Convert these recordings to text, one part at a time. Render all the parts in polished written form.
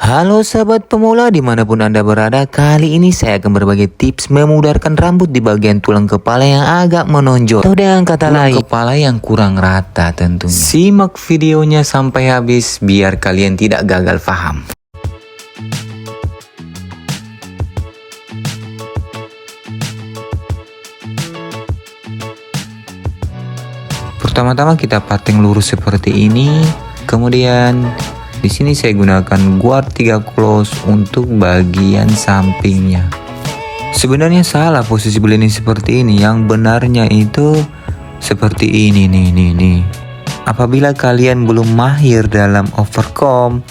Halo sahabat pemula dimanapun Anda berada, kali ini saya akan berbagi tips memudarkan rambut di bagian tulang kepala yang agak menonjol atau dengan kata lain, kepala yang kurang rata tentunya. Simak videonya sampai habis biar kalian tidak gagal paham. Pertama-tama kita pating lurus seperti ini, kemudian di sini saya gunakan guard 3 close untuk bagian sampingnya. Sebenarnya salah posisi blending seperti ini. Yang benarnya itu seperti ini nih. Apabila kalian belum mahir dalam overcomb,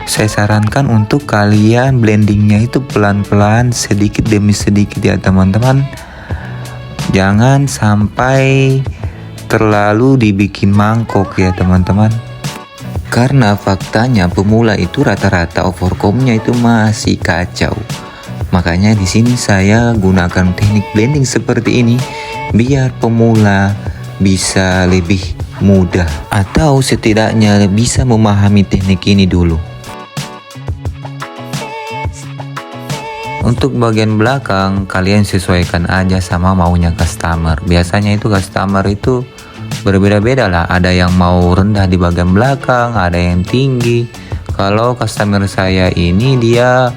saya sarankan untuk kalian blendingnya itu pelan-pelan, sedikit demi sedikit ya teman-teman. Jangan sampai terlalu dibikin mangkok ya teman-teman. Karena faktanya pemula itu rata-rata overcombnya itu masih kacau. Makanya di sini saya gunakan teknik blending seperti ini biar pemula bisa lebih mudah atau setidaknya bisa memahami teknik ini dulu. Untuk bagian belakang kalian sesuaikan aja sama maunya customer. Biasanya itu customer itu berbeda-beda lah, ada yang mau rendah di bagian belakang, ada yang tinggi. Kalau customer saya ini dia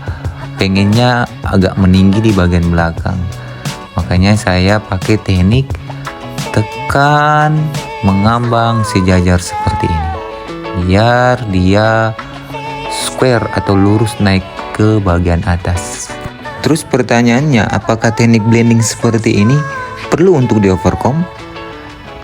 pengennya agak meninggi di bagian belakang, makanya saya pakai teknik tekan mengambang sejajar seperti ini biar dia square atau lurus naik ke bagian atas. Terus pertanyaannya, apakah teknik blending seperti ini perlu untuk di overcomb?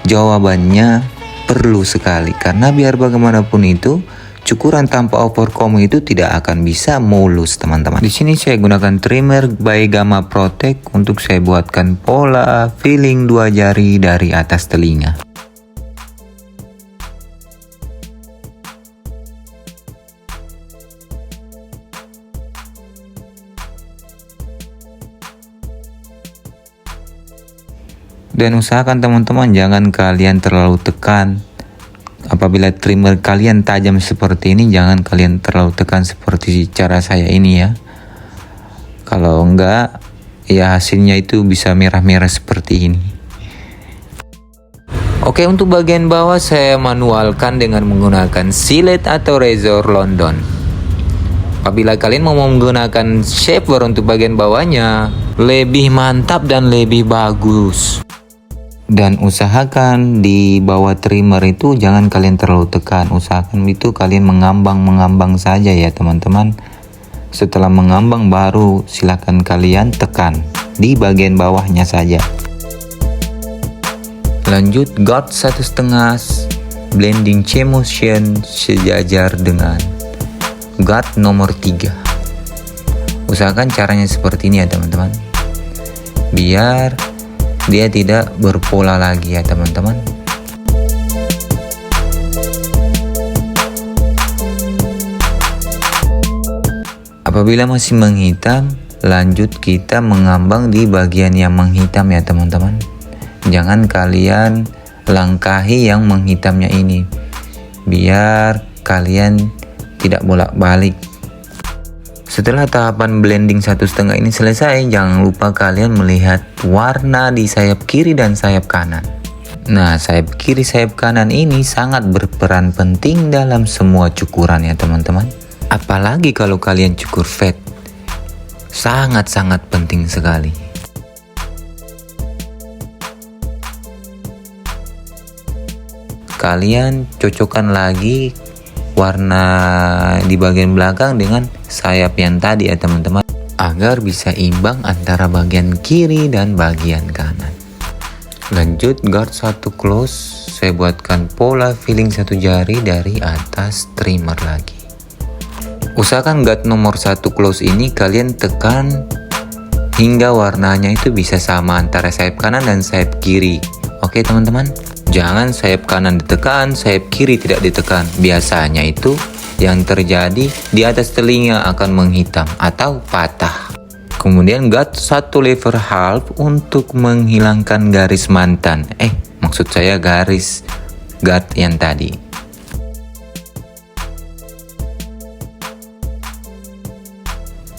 Jawabannya perlu sekali, karena biar bagaimanapun itu cukuran tanpa overcomb itu tidak akan bisa mulus teman-teman. Di sini saya gunakan trimmer by Gamma Protect untuk saya buatkan pola filling 2 jari dari atas telinga. Dan usahakan teman-teman jangan kalian terlalu tekan. Apabila trimmer kalian tajam seperti ini, jangan kalian terlalu tekan seperti cara saya ini ya. Kalau enggak, ya hasilnya itu bisa merah-merah seperti ini. Oke, untuk bagian bawah saya manualkan dengan menggunakan silet atau razor London. Apabila kalian mau menggunakan shaver untuk bagian bawahnya, lebih mantap dan lebih bagus. Dan usahakan di bawah trimmer itu jangan kalian terlalu tekan. Usahakan itu kalian mengambang saja ya teman-teman. Setelah mengambang baru silakan kalian tekan di bagian bawahnya saja. Lanjut guard 1,5 blending C-motion sejajar dengan guard nomor 3. Usahakan caranya seperti ini ya teman-teman, biar dia tidak berpola lagi ya teman-teman. Apabila masih menghitam, lanjut kita mengambang di bagian yang menghitam ya teman-teman. Jangan kalian langkahi yang menghitamnya ini, biar kalian tidak bolak-balik. Setelah tahapan blending 1,5 ini selesai, jangan lupa kalian melihat warna di sayap kiri dan sayap kanan. Nah, sayap kiri sayap kanan ini sangat berperan penting dalam semua cukuran ya teman-teman. Apalagi kalau kalian cukur fade, sangat-sangat penting sekali. Kalian cocokkan lagi warna di bagian belakang dengan sayap yang tadi ya teman-teman, agar bisa imbang antara bagian kiri dan bagian kanan. Lanjut guard 1 close, saya buatkan pola filling 1 jari dari atas trimmer lagi. Usahakan guard nomor 1 close ini kalian tekan hingga warnanya itu bisa sama antara sayap kanan dan sayap kiri. Oke teman-teman, jangan sayap kanan ditekan, sayap kiri tidak ditekan. Biasanya itu yang terjadi di atas telinga akan menghitam atau patah. Kemudian guard 1 lever half untuk menghilangkan garis mantan. Maksud saya garis guard yang tadi.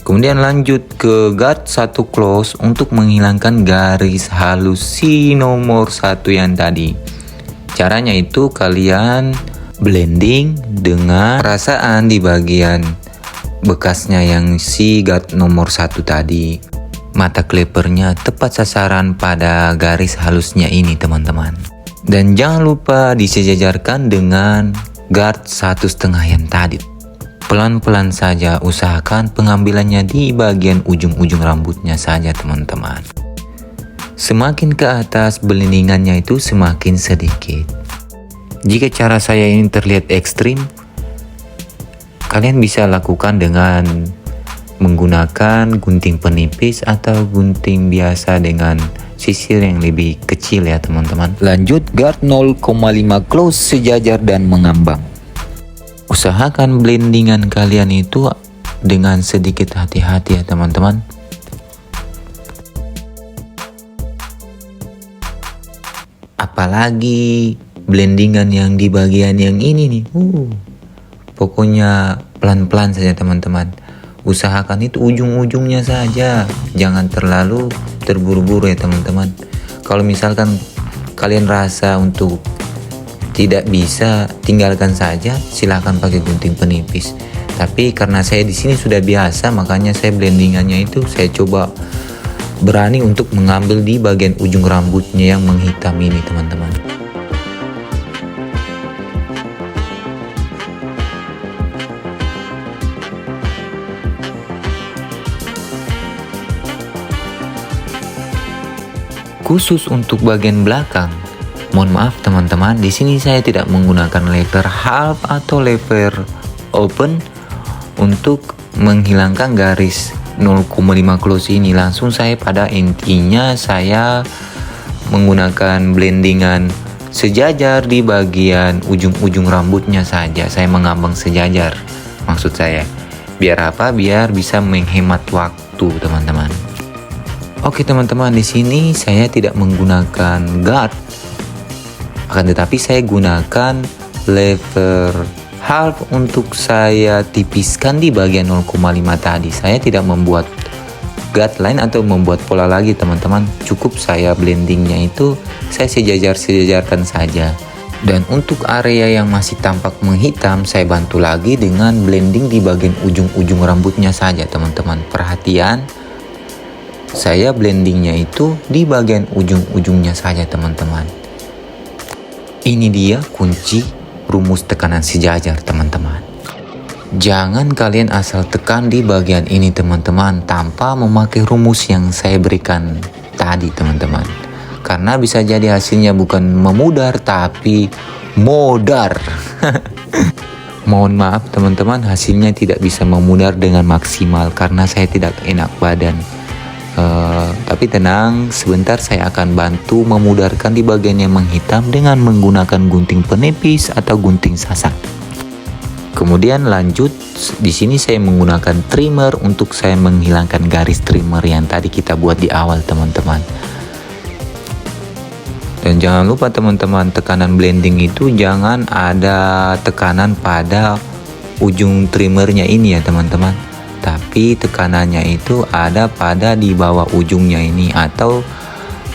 Kemudian lanjut ke guard 1 close untuk menghilangkan garis halus si nomor 1 yang tadi. Caranya itu kalian blending dengan perasaan di bagian bekasnya yang si guard nomor 1 tadi. Mata clippernya tepat sasaran pada garis halusnya ini teman-teman. Dan jangan lupa disejajarkan dengan guard 1,5 yang tadi. Pelan-pelan saja, usahakan pengambilannya di bagian ujung-ujung rambutnya saja teman-teman. Semakin ke atas blendingannya itu semakin sedikit. Jika cara saya ini terlihat ekstrim, kalian bisa lakukan dengan menggunakan gunting penipis atau gunting biasa dengan sisir yang lebih kecil ya teman-teman. Lanjut guard 0,5 close sejajar dan mengambang. Usahakan blendingan kalian itu dengan sedikit hati-hati ya teman-teman. Apalagi blendingan yang di bagian yang ini nih. Pokoknya pelan-pelan saja teman-teman. Usahakan itu ujung-ujungnya saja. Jangan terlalu terburu-buru ya teman-teman. Kalau misalkan kalian rasa untuk tidak bisa, tinggalkan saja, silahkan pakai gunting penipis. Tapi karena saya di sini sudah biasa, makanya saya blendingannya itu saya coba berani untuk mengambil di bagian ujung rambutnya yang menghitam ini teman-teman. Khusus untuk bagian belakang, mohon maaf teman-teman, di sini saya tidak menggunakan lever half atau lever open untuk menghilangkan garis 0,5 close ini. Langsung saya pada intinya saya menggunakan blendingan sejajar di bagian ujung-ujung rambutnya saja. Saya mengambang sejajar, maksud saya. Biar apa? Biar bisa menghemat waktu teman-teman. Oke teman-teman, di sini saya tidak menggunakan guard. Akan tetapi saya gunakan lever half untuk saya tipiskan di bagian 0,5 tadi. Saya tidak membuat guard line atau membuat pola lagi teman-teman. Cukup saya blendingnya itu saya sejajarkan saja. Dan untuk area yang masih tampak menghitam, saya bantu lagi dengan blending di bagian ujung-ujung rambutnya saja teman-teman. Perhatian, saya blendingnya itu di bagian ujung-ujungnya saja teman-teman. Ini dia kunci rumus tekanan sejajar teman-teman. Jangan kalian asal tekan di bagian ini teman-teman tanpa memakai rumus yang saya berikan tadi teman-teman. Karena bisa jadi hasilnya bukan memudar tapi modar. Mohon maaf teman-teman, hasilnya tidak bisa memudar dengan maksimal karena saya tidak enak badan. Tapi tenang, sebentar saya akan bantu memudarkan di bagian yang menghitam dengan menggunakan gunting penipis atau gunting sasak. Kemudian lanjut, di sini saya menggunakan trimmer untuk saya menghilangkan garis trimmer yang tadi kita buat di awal teman-teman. Dan jangan lupa teman-teman, tekanan blending itu jangan ada tekanan pada ujung trimmernya ini ya teman-teman. Tapi tekanannya itu ada pada di bawah ujungnya ini atau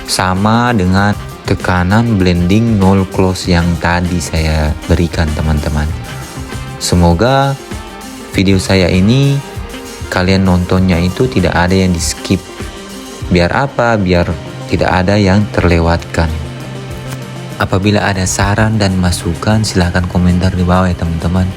sama dengan tekanan blending 0 close yang tadi saya berikan teman-teman. Semoga video saya ini kalian nontonnya itu tidak ada yang di skip. Biar apa? Biar tidak ada yang terlewatkan. Apabila ada saran dan masukan silahkan komentar di bawah ya teman-teman.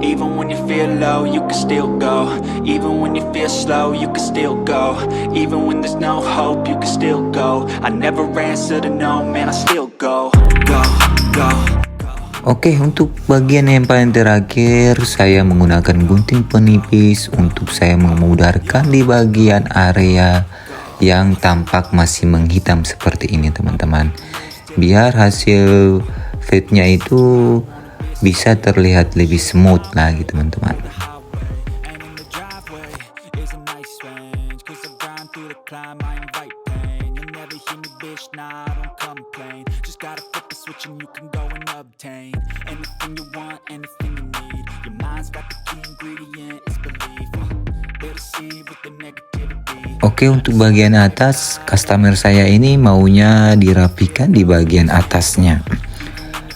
Even when you feel low, you can still go. Even when you feel slow, you can still go. Even when there's no hope, you can still go. I never answer to no, man, I still go. Go, go. Oke, untuk bagian yang paling terakhir saya menggunakan gunting penipis untuk saya memudahkan di bagian area yang tampak masih menghitam seperti ini teman-teman. Biar hasil fade-nya itu bisa terlihat lebih smooth lagi teman-teman. Oke, untuk bagian atas, customer saya ini maunya dirapikan di bagian atasnya.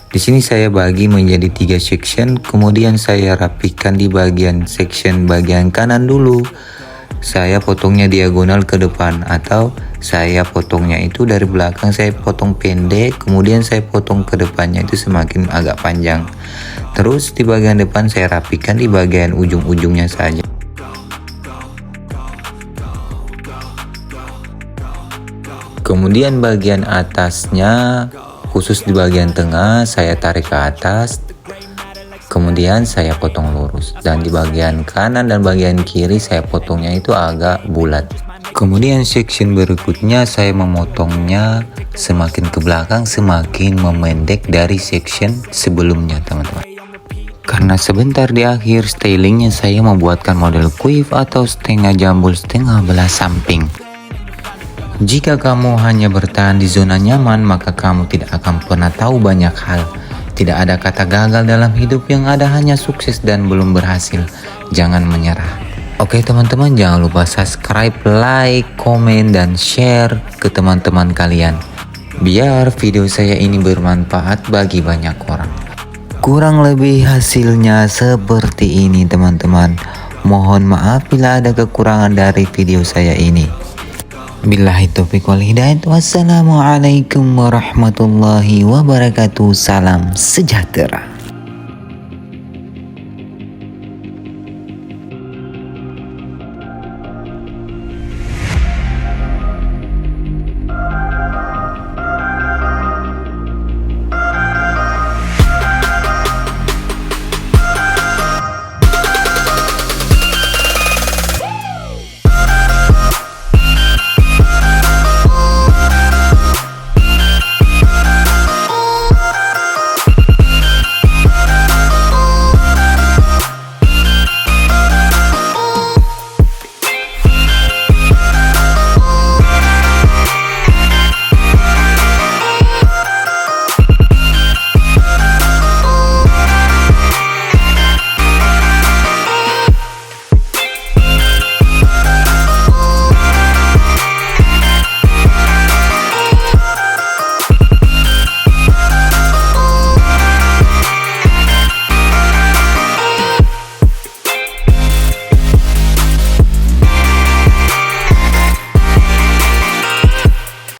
Di sini saya bagi menjadi 3 section, kemudian saya rapikan di bagian section bagian kanan dulu. Saya potongnya diagonal ke depan, atau saya potongnya itu dari belakang saya potong pendek, kemudian saya potong ke depannya itu semakin agak panjang. Terus di bagian depan saya rapikan di bagian ujung-ujungnya saja. Kemudian bagian atasnya, khusus di bagian tengah, saya tarik ke atas. Kemudian saya potong lurus. Dan di bagian kanan dan bagian kiri saya potongnya itu agak bulat. Kemudian section berikutnya saya memotongnya semakin ke belakang semakin memendek dari section sebelumnya teman-teman. Karena sebentar di akhir stylingnya saya membuatkan model quiff atau setengah jambul setengah belah samping. Jika kamu hanya bertahan di zona nyaman, maka kamu tidak akan pernah tahu banyak hal. Tidak ada kata gagal dalam hidup, yang ada hanya sukses dan belum berhasil. Jangan menyerah. Oke teman-teman, jangan lupa subscribe, like, komen, dan share ke teman-teman kalian. Biar video saya ini bermanfaat bagi banyak orang. Kurang lebih hasilnya seperti ini teman-teman. Mohon maaf bila ada kekurangan dari video saya ini. Billahi taufiq wal hidayah. Wassalamualaikum warahmatullahi wabarakatuh. Salam sejahtera.